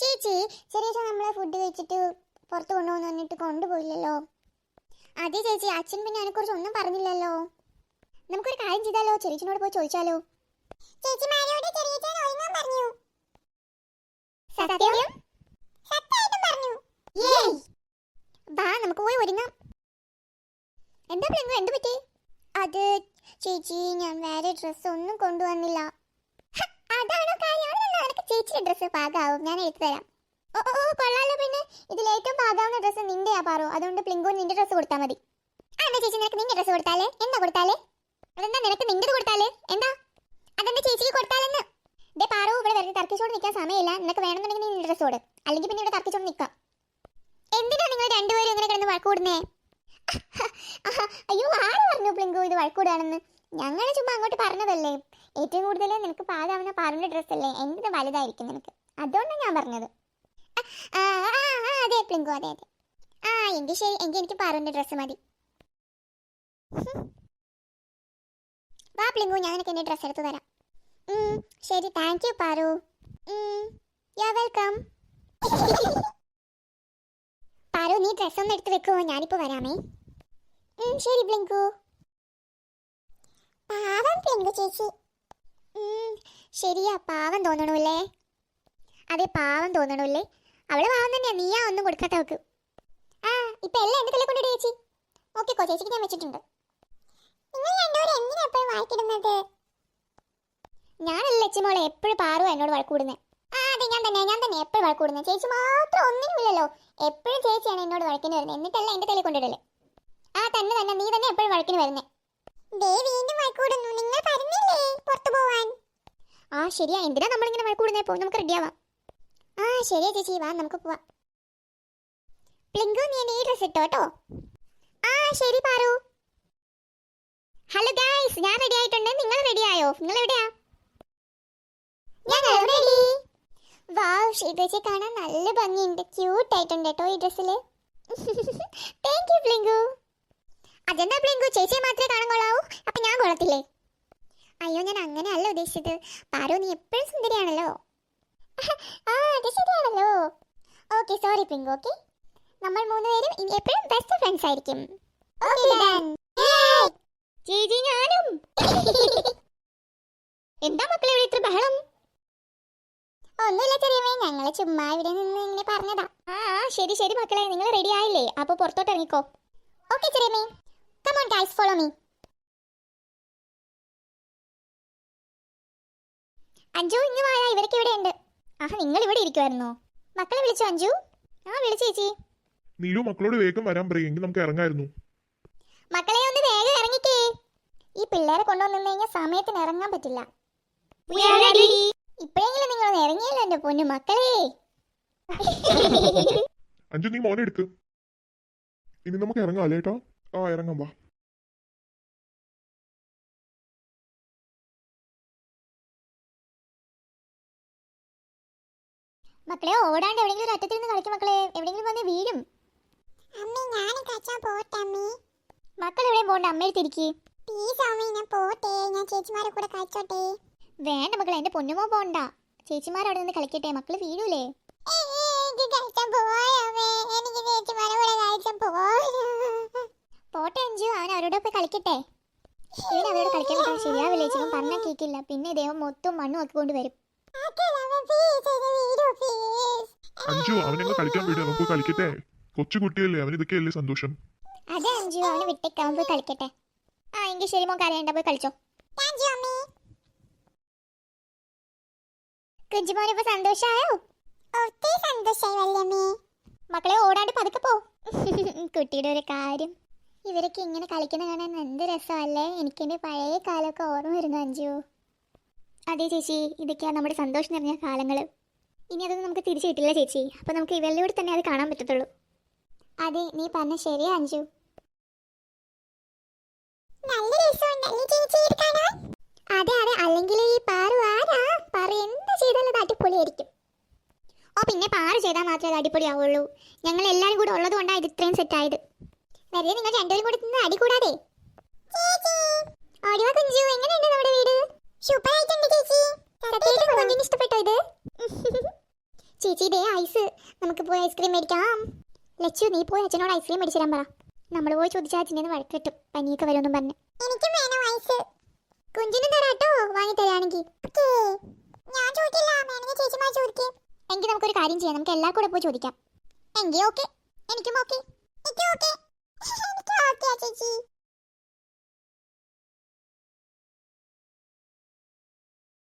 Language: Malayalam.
ചേച്ചി, ചെറിയ നമ്മളെ ഫുഡ് കഴിച്ചിട്ട് പുറത്ത് കൊണ്ടുപോകുന്നു പറഞ്ഞിട്ട് കൊണ്ടുപോയില്ലല്ലോ. അതെ ചേച്ചി, അച്ഛൻ പിന്നെ അതിനെക്കുറിച്ച് ഒന്നും പറഞ്ഞില്ലല്ലോ. നമുക്കൊരു കാര്യം ചെയ്താലോ, ചെറിയനോട് പോയി ചോദിച്ചാലോ? ചേച്ചിമാരോട് ചെറിയച്ഛൻ ഒരുങ്ങാൻ പറഞ്ഞു. സത്യം? സത്യമായിട്ടും പറഞ്ഞു. വാ നമുക്ക് പോയി ഒരുങ്ങാം. എന്താ പ്ലിങ്കു, എന്ത് പറ്റി? അത് ചേച്ചി, ഞാൻ വേറെ ഡ്രസ്സ് ഒന്നും കൊണ്ടുവന്നില്ല. അതാണോ കാര്യം? നിനക്ക് ചേച്ചിയുടെ ഡ്രസ്സ് പാകാവും, ഞാൻ എടുത്തു തരാം. ഓ ഓ കൊള്ളാലോ. പിന്നെ ഇതിൽ ഏറ്റവും പാകാവുന്ന ഡ്രസ്സ് നിന്റെയാ പാറോ, അതുകൊണ്ട് പ്ലിങ്കു നിന്റെ ഡ്രസ്സ് കൊടുത്താൽ മതി. എന്താ ചേച്ചി, നിനക്ക് നിന്റെ ഡ്രസ്സ് കൊടുത്താലേ? എന്താ കൊടുത്താലേ? അതെന്താ നിനക്ക് നിന്റെ കൊടുത്താലേ? എന്താ അതെന്താ ചേച്ചിക്ക് കൊടുത്താലെന്ന്? ഡേ പാറോ, ഇവിടെ വെറുതെ തർക്കിച്ചോട് നിൽക്കാൻ സമയമില്ല. നിനക്ക് വേണമെന്നുണ്ടെങ്കിൽ നിന്റെ ഡ്രസ്സ് കൊടു, അല്ലെങ്കിൽ പിന്നെ ഇവിടെ തർക്കിച്ചോട് നിൽക്കാം. എന്തിനാ നിങ്ങൾ രണ്ടുപേരും ഇങ്ങനെ കിടന്ന് വഴക്കൂടുന്നേ? അയ്യോ, ആര് പറഞ്ഞു പ്ലിങ്കു ഇത് വഴക്കൂടാണെന്ന്? ഞങ്ങൾ ചുമ്മാ അങ്ങോട്ട് പറഞ്ഞതല്ലേ. ഏറ്റവും കൂടുതൽ നിനക്ക് പാകാവുന്ന പാറിന്റെ ഡ്രസ്സല്ലേ, എൻ്റെ വലുതായിരിക്കും നിനക്ക്, അതുകൊണ്ടാണ് ഞാൻ പറഞ്ഞത്. അതെ പ്ലിങ്കു, അതെ അതെ. എങ്കിൽ ശരി, എങ്കിൽ എനിക്ക് പാറുവിന്റെ ഡ്രസ്സ് മതി. വാ പ്ലിങ്കു, ഞാൻ എനിക്ക് എൻ്റെ ഡ്രസ്സ് എടുത്ത് തരാം. ശരി, thank you Paru. Yeah welcome. Paru, നീ ഡ്രസ്സ് ഒന്ന് എടുത്ത് വെക്കുമോ? ഞാനിപ്പോൾ വരാമേ. ശരി പ്ലിങ്കു. പാവം പ്ലിങ്കു ചേച്ചി. ശരിയാ, പാവം തോന്നണല്ലേ? അതെ, പാവം തോന്നണല്ലേ? അവള് പാവം തന്നെയാ, നീയാ ഒന്നും കൊടുക്കാത്ത അവക്ക്. ഇപ്പൊ എല്ലാം എന്റെ തലയിൽ കൊണ്ടിട്ട് ചേച്ചി. ഓക്കെ ചേച്ചിക്ക് ഞാൻ വെച്ചിട്ടുണ്ട്. ഞാനല്ല ലക്ഷ്യമോളെ എപ്പോഴും പാറു എന്നോട് വഴക്കൂടുന്നേ. അതെ, ഞാൻ തന്നെ എപ്പോഴും വഴക്കൂടുന്നേ. ചേച്ചി മാത്രം ഒന്നിനുമില്ലല്ലോ, എപ്പോഴും ചേച്ചിയാണ് എന്നോട് വഴക്കിന് വരുന്നത്, എന്നിട്ടല്ല എന്റെ തലയിൽ കൊണ്ടിടല്ലേ. തന്നെ നീ തന്നെ എപ്പോഴും വഴക്കിന് വരുന്നേ. ശരിയാ, എന്തിനാ നമ്മളിങ്ങനെ വഴക്കൂടുന്നേ? പോ, നമുക്ക് റെഡിയാവാം. ശരിയാ ചേച്ചി, വാ നമുക്ക് പോവാം. പ്ലിങ്കു, നീ ഈ ഡ്രസ് ഇട്ടോ കേട്ടോ. ശരി പാറു. ഹലോ ഗൈസ്, ഞാൻ റെഡി ആയിട്ടുണ്ട്. നിങ്ങൾ റെഡി ആയോ? നിങ്ങൾ എവിടെയാ? ഞാൻ റെഡി. വാവ്, ശ്രീതേച്ചി കാണാൻ നല്ല ഭംഗിയുണ്ട്, ക്യൂട്ട് ആയിട്ടുണ്ട് കേട്ടോ ഈ ഡ്രസ്സില്. Thank you പ്ലിങ്കു. അതെന്താ പ്ലിങ്കു, ചേച്ചിയെ മാത്രമേ കാണാൻ കൊള്ളാവൂ, അപ്പൊ ഞാൻ കൊള്ളത്തില്ലേ? അയ്യോ, ഞാൻ അങ്ങനെ അല്ല ഉദ്ദേശിച്ചത്. പാറു, നീ എപ്പോഴും സുന്ദരിയാണല്ലോ. അത് ശരിയാണല്ലോ. Okay, sorry പ്ലിങ്കു. ഓക്കെ, നമ്മൾ മൂന്നുപേരും ഇനി എപ്പോഴും ബെസ്റ്റ് ഫ്രണ്ട്സ് ആയിരിക്കും. ചേച്ചി, ഞാനും. എന്താ മക്കളെ ഇവിടെ ഇത്ര ബഹളം? ഒന്നുമില്ല ചെറിയമ്മേ, ഞങ്ങള് ചുമ്മാ ഇവിടെ നിന്ന് ഇങ്ങനെ പറഞ്ഞതാ. ശരി ശരി മക്കളെ, നിങ്ങൾ റെഡി ആയില്ലേ? അപ്പൊ പുറത്തോട്ട് ഇറങ്ങിക്കോ. ഓക്കെ ചെറിയമ്മേ, come on guys, follow me. Anju, ഇങ്ങ് വാ, ഇവരൊക്കെ ഇവിടെ ഉണ്ട്. നിങ്ങൾ ഇവിടെ ഇരിക്കുവായിരുന്നോ? മക്കളെ വിളിച്ചോ അഞ്ജു? വിളിച്ചു ചേച്ചി. നീലു, മക്കളോട് വേഗം വരാൻ പറയെങ്കിൽ നമുക്ക് ഇറങ്ങായിരുന്നു. മക്കളെ ഒന്ന് വേഗം ഇറങ്ങിക്കേ, ഈ പിള്ളേരെ കൊണ്ടുവന്നു കഴിഞ്ഞാൽ സമയത്തിന് ഇറങ്ങാൻ പറ്റില്ല. ഇപ്പോഴെങ്കിലും നിങ്ങൾ ഇറങ്ങിയല്ലോ എന്റെ പൊന്നു മക്കളെ. അഞ്ജു, നീ മോനെ എടുക്ക്. ഇനി നമുക്ക് ഇറങ്ങാം അല്ലേ കേട്ടോ? ഇറങ്ങാം, വാ. മക്കളെ, ഓടാണ്ട് എവിടെയെങ്കിലും ഒരു അറ്റത്തിൽ നിന്ന് കളിക്കും മക്കളെ, എവിടെയെങ്കിലും വന്ന് വീഴും. മക്കൾ എവിടെയും പോണ്ട, അമ്മയിൽ തിരിക്കി. വേണ്ട മക്കളെ, എന്റെ പൊന്നുമോ പോണ്ട, ചേച്ചിമാർ അവിടെ നിന്ന് കളിക്കട്ടെ, മക്കള് വീഴൂലേ? പോട്ടെ അഞ്ജു, അവൻ അവരോട് പോയി കളിക്കട്ടെ. ഇവൻ അവരോട് കളിക്കാൻ വിട്ടാൽ ശരിയാവില്ലേ? ചേച്ചി പറഞ്ഞാൽ കേൾക്കില്ല, പിന്നെ ഇദ്ദേഹം മൊത്തം മണ്ണും ഒക്കെ കൊണ്ടുവരും. അഞ്ജു, അവനെ കളിക്കാൻ വിടുക, നമുക്ക് കളിക്കട്ടെ. കൊച്ചു കുട്ടിയല്ലേ, അവന് ഇതൊക്കെയല്ലേ സന്തോഷം. അതെ അഞ്ജു, അവന് വിട്ടേക്ക്, അവൻ പോയി കളിക്കട്ടെ. എങ്കിൽ ശരി മോൻ, കരയണ്ട, പോയി കളിച്ചോ. കുഞ്ചുമോനിപ്പോ സന്തോഷായോ? മക്കളെ, ഓടാണ്ട് പതുക്കെ പോ. കുട്ടിയുടെ ഒരു കാര്യം, ഇവരൊക്കെ ഇങ്ങനെ കളിക്കുന്ന കാണാൻ എന്ത് രസമല്ലേ? എനിക്കെന്റെ പഴയ കാലമൊക്കെ ഓർമ്മ വരുന്നു അഞ്ജു. അതെ ചേച്ചി, ഇതൊക്കെയാണ് നമ്മുടെ സന്തോഷം നിറഞ്ഞ കാലങ്ങള്. ഇനി അതൊന്നും നമുക്ക് തിരിച്ചു കിട്ടില്ല ചേച്ചി, അപ്പൊ നമുക്ക് ഇവരിലൂടെ തന്നെ അത് കാണാൻ പറ്റത്തുള്ളൂ. അതെ, നീ പറഞ്ഞ ശരിയാ അഞ്ജു. അതെ അതെ, അല്ലെങ്കിൽ ഈ പാറു എന്ത് ചെയ്താലും അത് അടിപൊളിയായിരിക്കും. പിന്നെ പാറു ചെയ്താൽ മാത്രമേ അത് അടിപൊളിയാവുള്ളൂ. ഞങ്ങൾ എല്ലാവരും കൂടെ ഉള്ളത് കൊണ്ടാണ് ഇത് ഇത്രയും സെറ്റ് ആയത്. വെറുതെ നിങ്ങൾ രണ്ടുപേരും കൂടി നിന്ന് അടി കൂടാതെ. കുഞ്ചു, എങ്ങനെയുണ്ട് നമ്മുടെ വീട്? സൂപ്പർ ആയിട്ടുണ്ട് ചേച്ചി. ഇഷ്ടപ്പെട്ടോ ഇത്? ചേച്ചി ഇതേ ഐസ്, നമുക്ക് പോയി ഐസ്ക്രീം മേടിക്കാം. ലച്ചു നീ പോയി അച്ഛനോട് ഐസ്ക്രീം മേടിച്ചു തരാൻ പറ. നമ്മൾ പോയി ചോദിച്ചാൽ അച്ഛനെ വഴക്ക് കിട്ടും, പനിയൊക്കെ വരുമെന്നും പറഞ്ഞ്. എനിക്കും വേണം ഐസ്. കുഞ്ചിനും തരാട്ടോ വാങ്ങി തരാണെങ്കിൽ. ഞാൻ ചോദിക്കില്ല, വേണമെങ്കിൽ ചേച്ചിമാർ ചോദിക്കേ. എങ്കിൽ നമുക്കൊരു കാര്യം ചെയ്യാം, നമുക്ക് എല്ലാവർക്കും കൂടെ പോയി ചോദിക്കാം. എങ്കിൽ ഓക്കെ, എനിക്കും ഓക്കെ.